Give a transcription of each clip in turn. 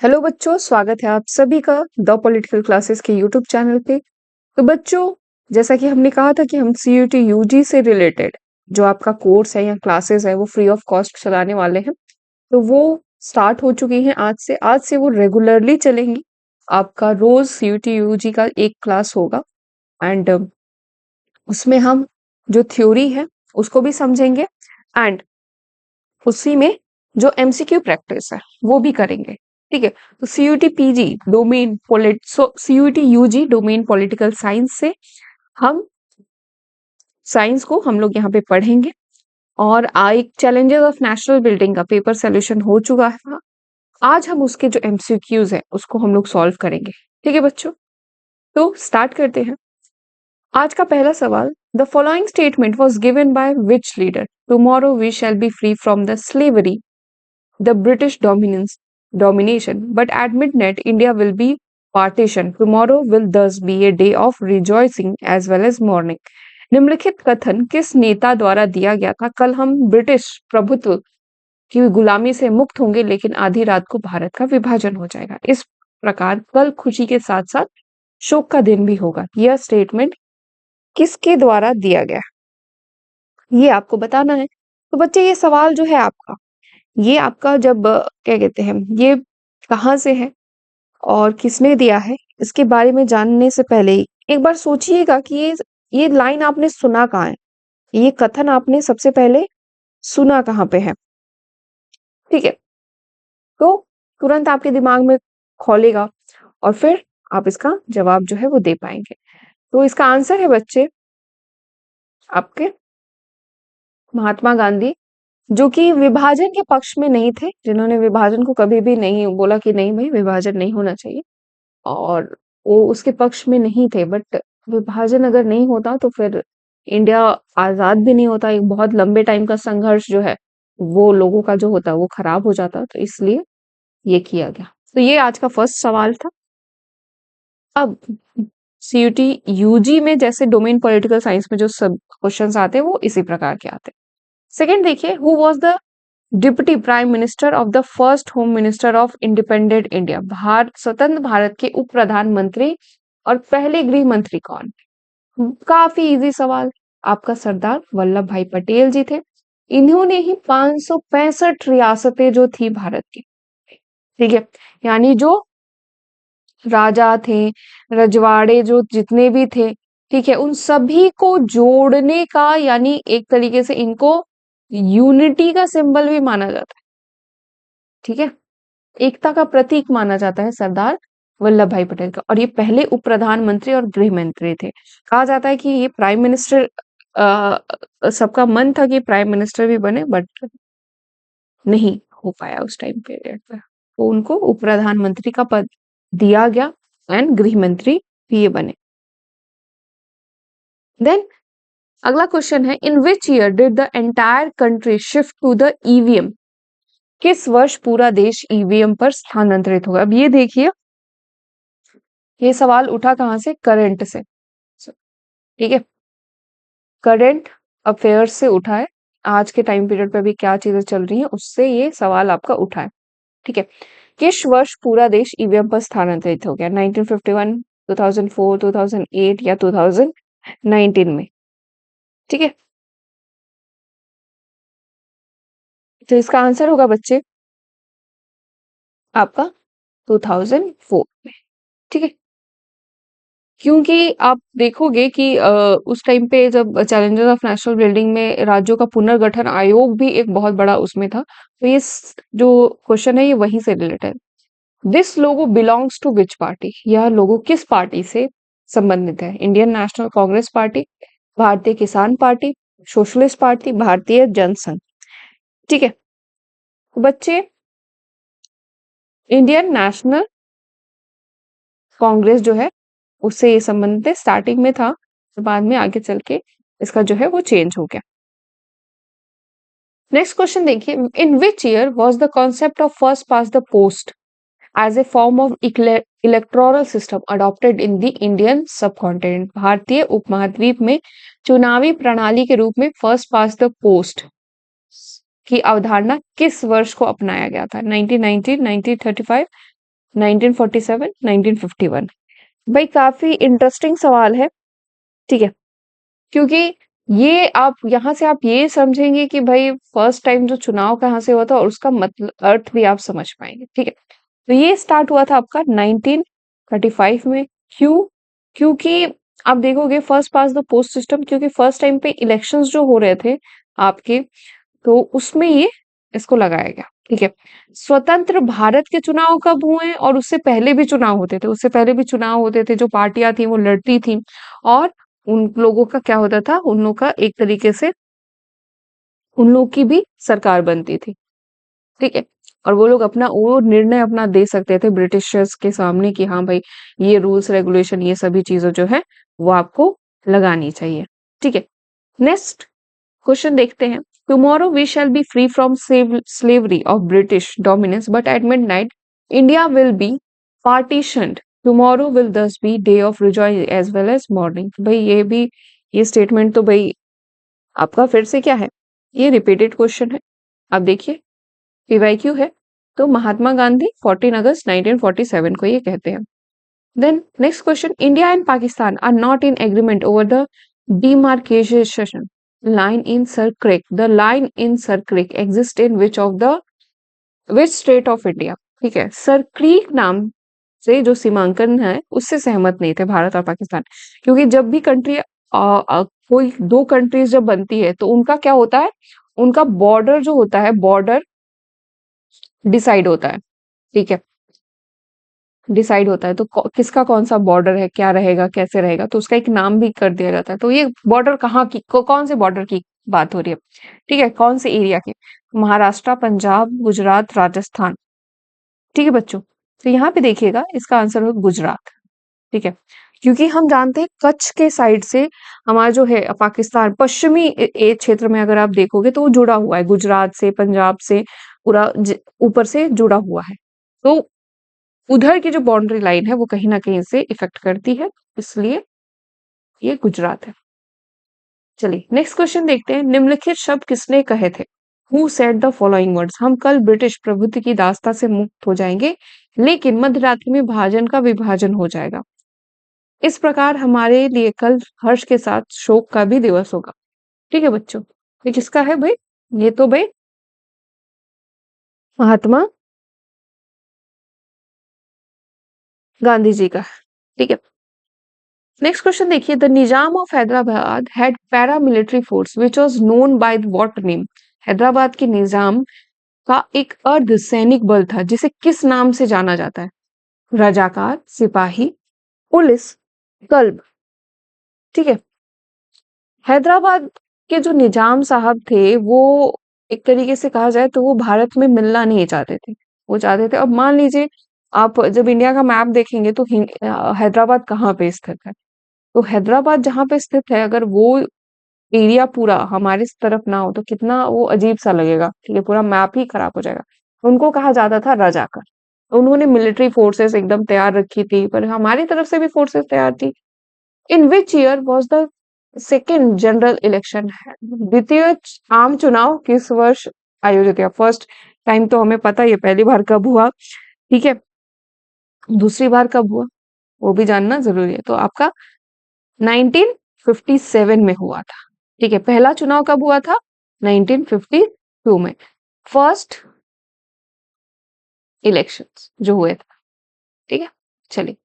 Hello बच्चों, स्वागत है आप सभी का द पॉलिटिकल क्लासेस के यूट्यूब चैनल पे। तो बच्चों, जैसा कि हमने कहा था कि हम सीयूटी यूजी से रिलेटेड जो आपका कोर्स है या क्लासेस है वो फ्री ऑफ कॉस्ट चलाने वाले हैं। तो वो स्टार्ट हो चुकी हैं आज से वो रेगुलरली चलेंगी। आपका रोज सीयूटी यूजी का एक क्लास होगा एंड उसमें हम जो थ्योरी है उसको भी समझेंगे एंड उसी में जो एमसीक्यू प्रैक्टिस है वो भी करेंगे। ठीक है, तो CUET PG domain CUET UG domain political science से हम साइंस को हम लोग यहाँ पे पढ़ेंगे। और एक चैलेंजेस ऑफ नेशनल बिल्डिंग का पेपर सोल्यूशन हो चुका है। आज हम उसके जो एमसीक्यूज है उसको हम लोग सॉल्व करेंगे। ठीक है बच्चों, तो स्टार्ट करते हैं। आज का पहला सवाल, the following statement was given by which leader? Tomorrow we shall be free from the slavery the British domination, but at midnight India will be partition. Tomorrow will thus be a day of rejoicing as well as mourning. निम्नलिखित कथन किस नेता द्वारा दिया गया था? कल हम ब्रिटिश प्रभुत्व की गुलामी से मुक्त होंगे, लेकिन आधी रात को भारत का विभाजन हो जाएगा। इस प्रकार कल खुशी के साथ साथ शोक का दिन भी होगा। यह स्टेटमेंट किसके द्वारा दिया गया, ये आपको बताना है। तो बच्चे, ये सवाल जो है आपका, ये आपका जब क्या कहते हैं, ये कहाँ से है और किसने दिया है, इसके बारे में जानने से पहले एक बार सोचिएगा कि ये लाइन आपने सुना कहाँ है, ये कथन आपने सबसे पहले सुना कहाँ पे है। ठीक है, तो तुरंत आपके दिमाग में खोलेगा और फिर आप इसका जवाब जो है वो दे पाएंगे। तो इसका आंसर है बच्चे आपके महात्मा गांधी, जो कि विभाजन के पक्ष में नहीं थे, जिन्होंने विभाजन को कभी भी नहीं बोला कि नहीं भाई विभाजन नहीं होना चाहिए, और वो उसके पक्ष में नहीं थे। बट विभाजन अगर नहीं होता तो फिर इंडिया आजाद भी नहीं होता। एक बहुत लंबे टाइम का संघर्ष जो है वो लोगों का जो होता वो खराब हो जाता, तो इसलिए ये किया गया। तो ये आज का फर्स्ट सवाल था। अब सीयूटी यूजी में जैसे डोमेन पॉलिटिकल साइंस में जो सब क्वेश्चंस आते हैं वो इसी प्रकार के आते हैं। सेकंड देखिए, who was the deputy prime minister of the first home minister of independent India? स्वतंत्र भारत के उप प्रधानमंत्री और पहले गृह मंत्री कौन? काफी इजी सवाल। आपका सरदार वल्लभ भाई पटेल जी थे। इन्होंने ही 565 रियासतें जो थी भारत की, ठीक है, यानी जो राजा थे, रजवाड़े जो जितने भी थे, ठीक है, उन सभी को जोड़ने का, यानी एक तरीके से इनको यूनिटी का सिंबल भी माना जाता है। ठीक है, एकता का प्रतीक माना जाता है सरदार वल्लभ भाई पटेल का। और ये पहले उप प्रधानमंत्री और गृह मंत्री थे। कहा जाता है कि ये प्राइम मिनिस्टर, सबका मन था कि प्राइम मिनिस्टर भी बने, बट नहीं हो पाया उस टाइम पीरियड पे, तो उनको उप प्रधानमंत्री का पद दिया गया एंड गृह मंत्री भी ये बने। देन अगला क्वेश्चन है, in which year did the entire country shift to the EVM? किस वर्ष पूरा देश ईवीएम पर स्थानांतरित होगा? अब ये देखिए, ये सवाल उठा कहाँ से? करंट से। ठीक है, करंट अफेयर्स से उठा है। आज के टाइम पीरियड पे अभी क्या चीजें चल रही हैं उससे ये सवाल आपका उठा है। ठीक है, किस वर्ष पूरा देश ईवीएम पर स्थानांतरित हो गया? 1951, 2004, 2008 या 2019 में? ठीक है, तो इसका आंसर होगा बच्चे आपका 2004 में। ठीक है, क्योंकि आप देखोगे कि उस टाइम पे जब चैलेंजेस ऑफ नेशनल बिल्डिंग में राज्यों का पुनर्गठन आयोग भी एक बहुत बड़ा उसमें था, तो ये जो क्वेश्चन है ये वहीं से related. This logo belongs to which party? यह लोगो किस पार्टी से संबंधित है? इंडियन नेशनल कांग्रेस पार्टी, भारतीय किसान पार्टी, सोशलिस्ट पार्टी, भारतीय जनसंघ? ठीक है, तो बच्चे इंडियन नेशनल कांग्रेस जो है उससे ये संबंधित है। स्टार्टिंग में था, तो बाद में आगे चल के इसका जो है वो चेंज हो गया। नेक्स्ट क्वेश्चन देखिए, in which year was the concept of first past the post as a form of electoral system adopted in the Indian subcontinent? भारतीय उपमहाद्वीप में चुनावी प्रणाली के रूप में फर्स्ट पास द पोस्ट की अवधारणा किस वर्ष को अपनाया गया था? 1919, 1935, 1947, 1951। भाई काफी इंटरेस्टिंग सवाल है, ठीक है, क्योंकि ये आप यहाँ से आप ये समझेंगे कि भाई फर्स्ट टाइम जो चुनाव कहाँ से हुआ था और उसका मतलब अर्थ भी आप समझ पाएंगे, ठीक है। तो ये स्टार्ट हुआ था आपका 1935 में। क्यों? क्योंकि आप देखोगे first past the post system, क्योंकि फर्स्ट टाइम पे इलेक्शंस जो हो रहे थे आपके, तो उसमें ये इसको लगाया गया, ठीक है। स्वतंत्र भारत के चुनाव कब हुए? और उससे पहले भी चुनाव होते थे, उससे पहले भी चुनाव होते थे, जो पार्टियां थी वो लड़ती थी, और उन लोगों का क्या होता था, उन लोगों का एक तरीके से उन लोग की भी सरकार बनती थी, ठीक है। और वो लोग अपना वो निर्णय अपना दे सकते थे ब्रिटिशर्स के सामने कि हाँ भाई, ये रूल्स रेगुलेशन ये सभी चीजें जो है वो आपको लगानी चाहिए, ठीक है। नेक्स्ट क्वेश्चन देखते हैं। Tomorrow we shall be free from slavery of British dominance, but at midnight India will be partitioned. Tomorrow will thus be day of rejoice as well as morning. भाई ये भी, ये स्टेटमेंट तो भाई आपका फिर से क्या है, ये रिपीटेड क्वेश्चन है। आप देखिए पीवाईक्यू है, तो महात्मा गांधी 14 अगस्त 1947 को ये कहते हैं। Then next question, India and Pakistan are not in agreement over the demarcation line in Sir Creek. The line in Sir Creek exists in which state of India? ठीक है, सर क्रीक नाम से जो सीमांकन है उससे सहमत नहीं थे भारत और पाकिस्तान, क्योंकि जब भी कंट्री कोई दो कंट्रीज जब बनती है तो उनका क्या होता है, उनका बॉर्डर जो होता है, बॉर्डर डिसाइड होता है, ठीक है, डिसाइड होता है। तो किसका कौन सा बॉर्डर है, क्या रहेगा, कैसे रहेगा, तो उसका एक नाम भी कर दिया जाता है। तो ये बॉर्डर कहाँ की कौन से बॉर्डर की बात हो रही है, ठीक है, कौन से एरिया की? महाराष्ट्र, पंजाब, गुजरात, राजस्थान, ठीक है बच्चों। तो यहाँ पे देखिएगा इसका आंसर होगा गुजरात, ठीक है, क्योंकि हम जानते हैं कच्छ के साइड से हमारा जो है पाकिस्तान पश्चिमी क्षेत्र में अगर आप देखोगे तो वो जुड़ा हुआ है गुजरात से, पंजाब से, पूरा ऊपर से जुड़ा हुआ है। तो उधर की जो बाउंड्री लाइन है वो कहीं ना कहीं से इफेक्ट करती है, इसलिए ये गुजरात है। चलिए नेक्स्ट क्वेश्चन देखते हैं। निम्नलिखित शब्द किसने कहे थे? Who said the following words? हम कल ब्रिटिश प्रभुत्व की दास्ता से मुक्त हो जाएंगे, लेकिन मध्यरात्रि में भाजन का विभाजन हो जाएगा। इस प्रकार हमारे लिए कल हर्ष के साथ शोक का भी दिवस होगा, ठीक है बच्चों। ये किसका है भाई? ये तो भाई महात्मा गांधी जी का, ठीक है। नेक्स्ट क्वेश्चन देखिए। The Nizam of Hyderabad had paramilitary force which was known by what name? Hyderabad के निजाम का एक अर्ध सैनिक बल था जिसे किस नाम से जाना जाता है? रजाकार, सिपाही, पुलिस, कल्ब, ठीक है। हैदराबाद के जो निजाम साहब थे वो एक तरीके से कहा जाए तो वो भारत में मिलना नहीं चाहते थे, वो चाहते थे, अब मान लीजिए आप जब इंडिया का मैप देखेंगे तो हैदराबाद कहाँ पे स्थित है, तो हैदराबाद जहाँ पे स्थित है अगर वो एरिया पूरा हमारे इस तरफ ना हो तो कितना वो अजीब सा लगेगा, ठीक है, पूरा मैप ही खराब हो जाएगा। उनको कहा जाता था रजाकार। उन्होंने मिलिट्री फोर्सेस एकदम तैयार रखी थी, पर हमारी तरफ से भी फोर्सेस तैयार थी। In which year was the second general election? द्वितीय आम चुनाव किस वर्ष आयोजित हुआ? फर्स्ट टाइम तो हमें पता है ये पहली बार कब हुआ, ठीक है, दूसरी बार कब हुआ वो भी जानना जरूरी है। तो आपका 1957 में हुआ था, ठीक है। पहला चुनाव कब हुआ था? 1952 में, फर्स्ट इलेक्शंस जो हुए थे, ठीक है। चलिए,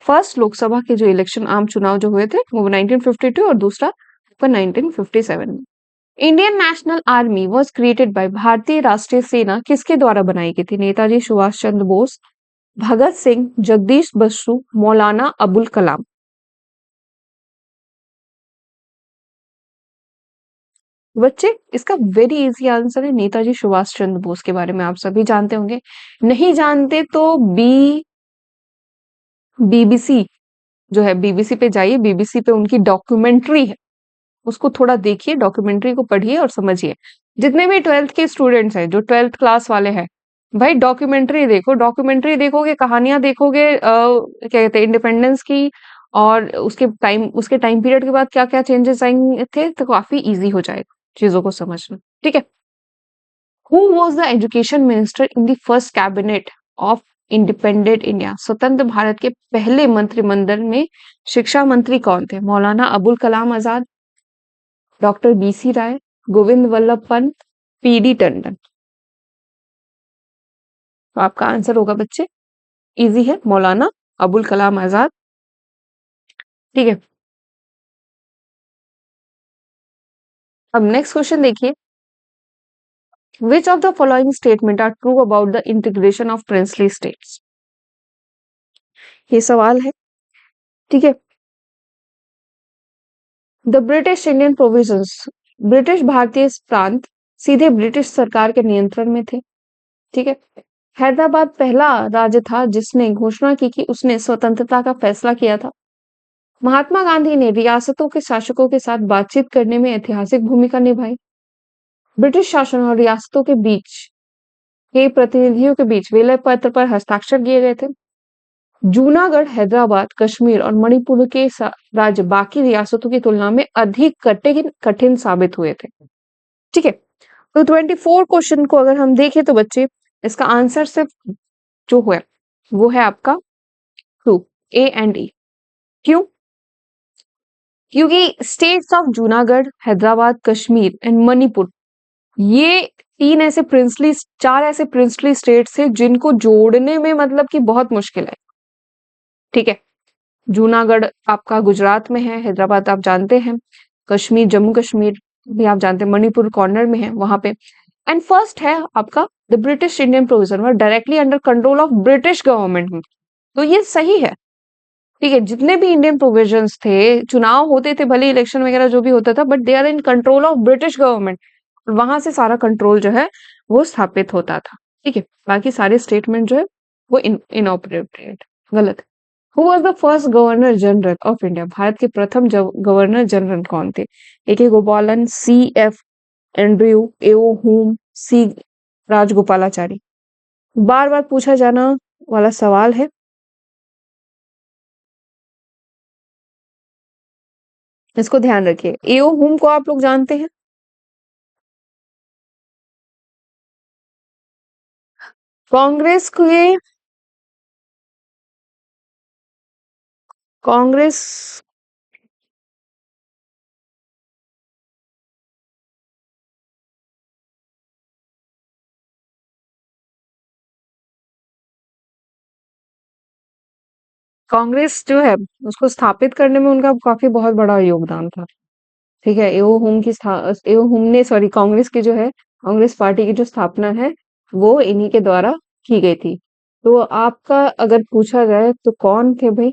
फर्स्ट लोकसभा के जो इलेक्शन आम चुनाव जो हुए थे वो 1952 और दूसरा आपका 1957 में। Indian national army was created by, भारतीय राष्ट्रीय सेना किसके द्वारा बनाई गई थी? नेताजी सुभाष चंद्र बोस, भगत सिंह, जगदीश बसु, मौलाना अबुल कलाम। बच्चे इसका वेरी इजी आंसर है नेताजी सुभाष चंद्र बोस। के बारे में आप सभी जानते होंगे, नहीं जानते तो बीबीसी जो है, बीबीसी पे जाइए, बीबीसी पे उनकी डॉक्यूमेंट्री है, उसको थोड़ा देखिए, डॉक्यूमेंट्री को पढ़िए और समझिए। जितने भी 12th के स्टूडेंट्स हैं, जो 12th क्लास वाले हैं, भाई डॉक्यूमेंट्री देखो, डॉक्यूमेंट्री देखोगे, कहानियां देखोगे, क्या कहते हैं, इंडिपेंडेंस की, और उसके टाइम पीरियड के बाद क्या क्या चेंजेस आएंगे थे, तो काफी इजी हो जाएगा चीजों को समझना, ठीक है। Who was the education minister in the first cabinet of independent India, स्वतंत्र भारत के पहले मंत्रिमंडल में शिक्षा मंत्री कौन थे? मौलाना अबुल कलाम आजाद, डॉक्टर बीसी राय, गोविंद वल्लभ पंत, पीडी टंडन। तो आपका आंसर होगा बच्चे, इजी है, मौलाना अबुल कलाम आजाद। ठीक है, अब नेक्स्ट क्वेश्चन देखिए, which of the following statement are true about the integration of princely states? ये सवाल है। ठीक है, the British Indian provisions, British भारतीय प्रांत सीधे ब्रिटिश सरकार के नियंत्रण में थे। ठीक है, हैदराबाद पहला राज्य था जिसने घोषणा की कि उसने स्वतंत्रता का फैसला किया था। महात्मा गांधी ने रियासतों के शासकों के साथ बातचीत करने में ऐतिहासिक भूमिका निभाई। ब्रिटिश शासन और रियासतों के बीच के प्रतिनिधियों के बीच विलय पत्र पर हस्ताक्षर किए गए थे। जूनागढ़, हैदराबाद, कश्मीर और मणिपुर के राज्य बाकी रियासतों की तुलना में अधिक कठिन साबित हुए थे। ठीक है, तो 24 क्वेश्चन को अगर हम देखें तो बच्चे इसका आंसर सिर्फ जो है वो है आपका 2, ए एंड ई। क्यों? क्योंकि states of Junagadh, Hyderabad, Kashmir and Manipur, ये चार ऐसे प्रिंसली स्टेट्स थे जिनको जोड़ने में मतलब कि बहुत मुश्किल है। ठीक है, जूनागढ़ आपका गुजरात में है, हैदराबाद आप जानते हैं, कश्मीर जम्मू कश्मीर भी आप जानते हैं, मणिपुर कॉर्नर में है वहां पे। एंड फर्स्ट है आपका the British Indian provision, directly under control of British government. तो ये सही है। ठीक है, जितने भी इंडियन प्रोविजंस थे, चुनाव होते थे भले इलेक्शन वगैरह जो भी होता था, but they are in control of British government. वहां से सारा कंट्रोल जो है वो स्थापित होता था। ठीक है, बाकी सारे स्टेटमेंट जो है वो इनऑपरेटेड, गलत। Who was the first governor general of India, Bharat के प्रथम गवर्नर जनरल कौन थे? ए गोपालन, सी एफ एंड्रयू, एओ हुम, सी राजगोपालाचारी। बार बार पूछा जाना वाला सवाल है, इसको ध्यान रखिए। एओ हुम को आप लोग जानते हैं? कांग्रेस के कांग्रेस कांग्रेस जो है उसको स्थापित करने में उनका काफी बहुत बड़ा योगदान था। ठीक है, एओ हुम ने सॉरी कांग्रेस की जो है, कांग्रेस पार्टी की जो स्थापना है वो इन्हीं के द्वारा की गई थी। तो आपका अगर पूछा जाए तो कौन थे भाई?